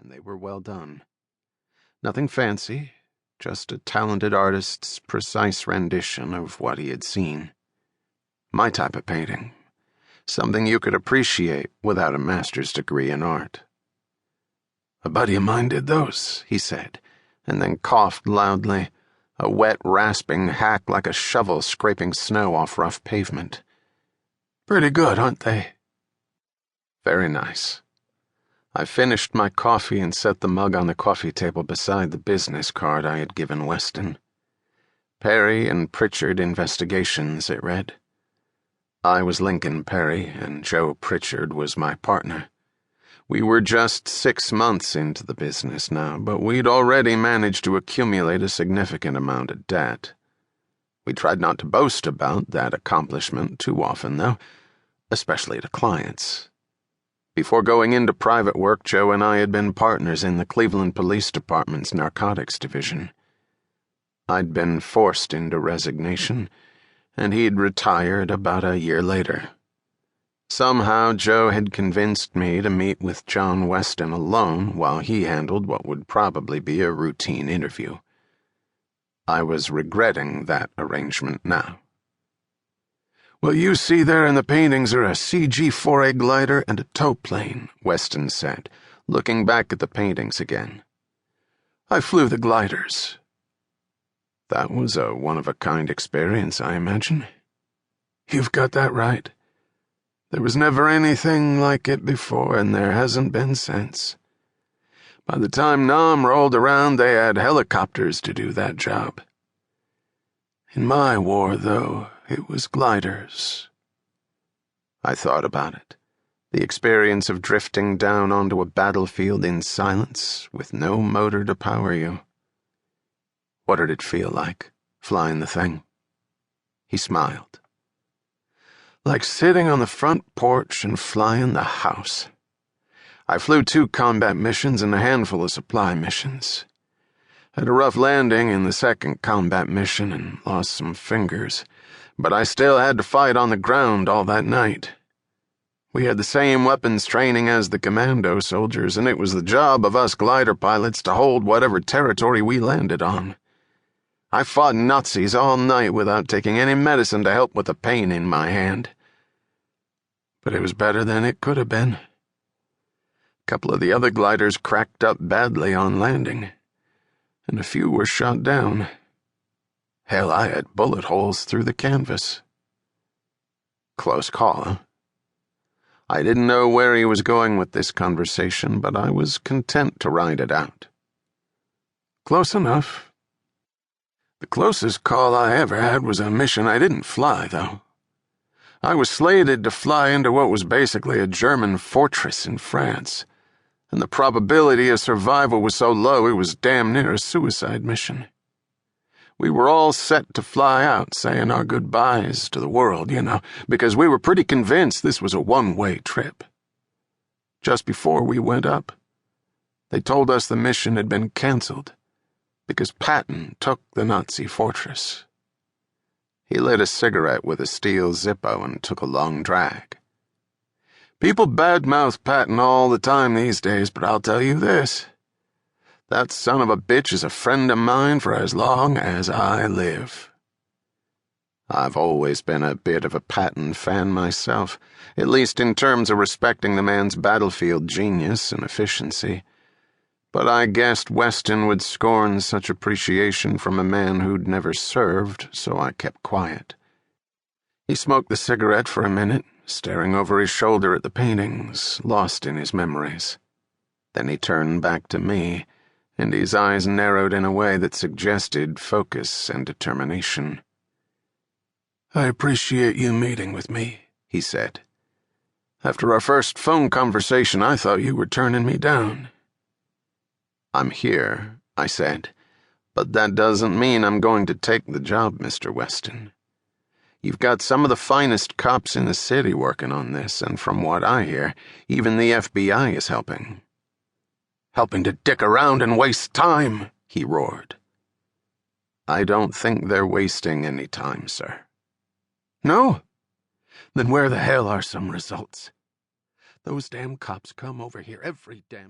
and they were well done. Nothing fancy, just a talented artist's precise rendition of what he had seen. My type of painting. Something you could appreciate without a master's degree in art. "A buddy of mine did those," he said, and then coughed loudly, a wet, rasping hack like a shovel scraping snow off rough pavement. "Pretty good, aren't they?" "Very nice." I finished my coffee and set the mug on the coffee table beside the business card I had given Weston. Perry and Pritchard Investigations, it read. I was Lincoln Perry, and Joe Pritchard was my partner. We were just 6 months into the business now, but we'd already managed to accumulate a significant amount of debt. We tried not to boast about that accomplishment too often, though, especially to clients. Before going into private work, Joe and I had been partners in the Cleveland Police Department's narcotics division. I'd been forced into resignation, and he'd retired about a year later. Somehow Joe had convinced me to meet with John Weston alone while he handled what would probably be a routine interview. I was regretting that arrangement now. "What you see there in the paintings are a CG-4A glider and a tow plane," Weston said, looking back at the paintings again. "I flew the gliders." "That was a one-of-a-kind experience, I imagine." "You've got that right. There was never anything like it before, and there hasn't been since. By the time Nam rolled around, they had helicopters to do that job. In my war, though, it was gliders." I thought about it. The experience of drifting down onto a battlefield in silence, with no motor to power you. What did it feel like, flying the thing? He smiled. "Like sitting on the front porch and flying the house. I flew 2 combat missions and a handful of supply missions. Had a rough landing in the second combat mission and lost some fingers, but I still had to fight on the ground all that night. We had the same weapons training as the commando soldiers, and it was the job of us glider pilots to hold whatever territory we landed on. I fought Nazis all night without taking any medicine to help with the pain in my hand. But it was better than it could have been. A couple of the other gliders cracked up badly on landing, and a few were shot down. Hell, I had bullet holes through the canvas." Close call, huh? I didn't know where he was going with this conversation, but I was content to ride it out. "Close enough. The closest call I ever had was a mission I didn't fly, though. I was slated to fly into what was basically a German fortress in France, and the probability of survival was so low it was damn near a suicide mission. We were all set to fly out, saying our goodbyes to the world, because we were pretty convinced this was a one-way trip. Just before we went up, they told us the mission had been canceled because Patton took the Nazi fortress." He lit a cigarette with a steel Zippo and took a long drag. "People badmouth Patton all the time these days, but I'll tell you this. That son of a bitch is a friend of mine for as long as I live." I've always been a bit of a Patton fan myself, at least in terms of respecting the man's battlefield genius and efficiency. But I guessed Weston would scorn such appreciation from a man who'd never served, so I kept quiet. He smoked the cigarette for a minute, staring over his shoulder at the paintings, lost in his memories. Then he turned back to me, and his eyes narrowed in a way that suggested focus and determination. "I appreciate you meeting with me," he said. "After our first phone conversation, I thought you were turning me down." "I'm here," I said, "but that doesn't mean I'm going to take the job, Mr. Weston. You've got some of the finest cops in the city working on this, and from what I hear, even the FBI is helping." "Helping to dick around and waste time," he roared. "I don't think they're wasting any time, sir." "No? Then where the hell are some results? Those damn cops come over here every damn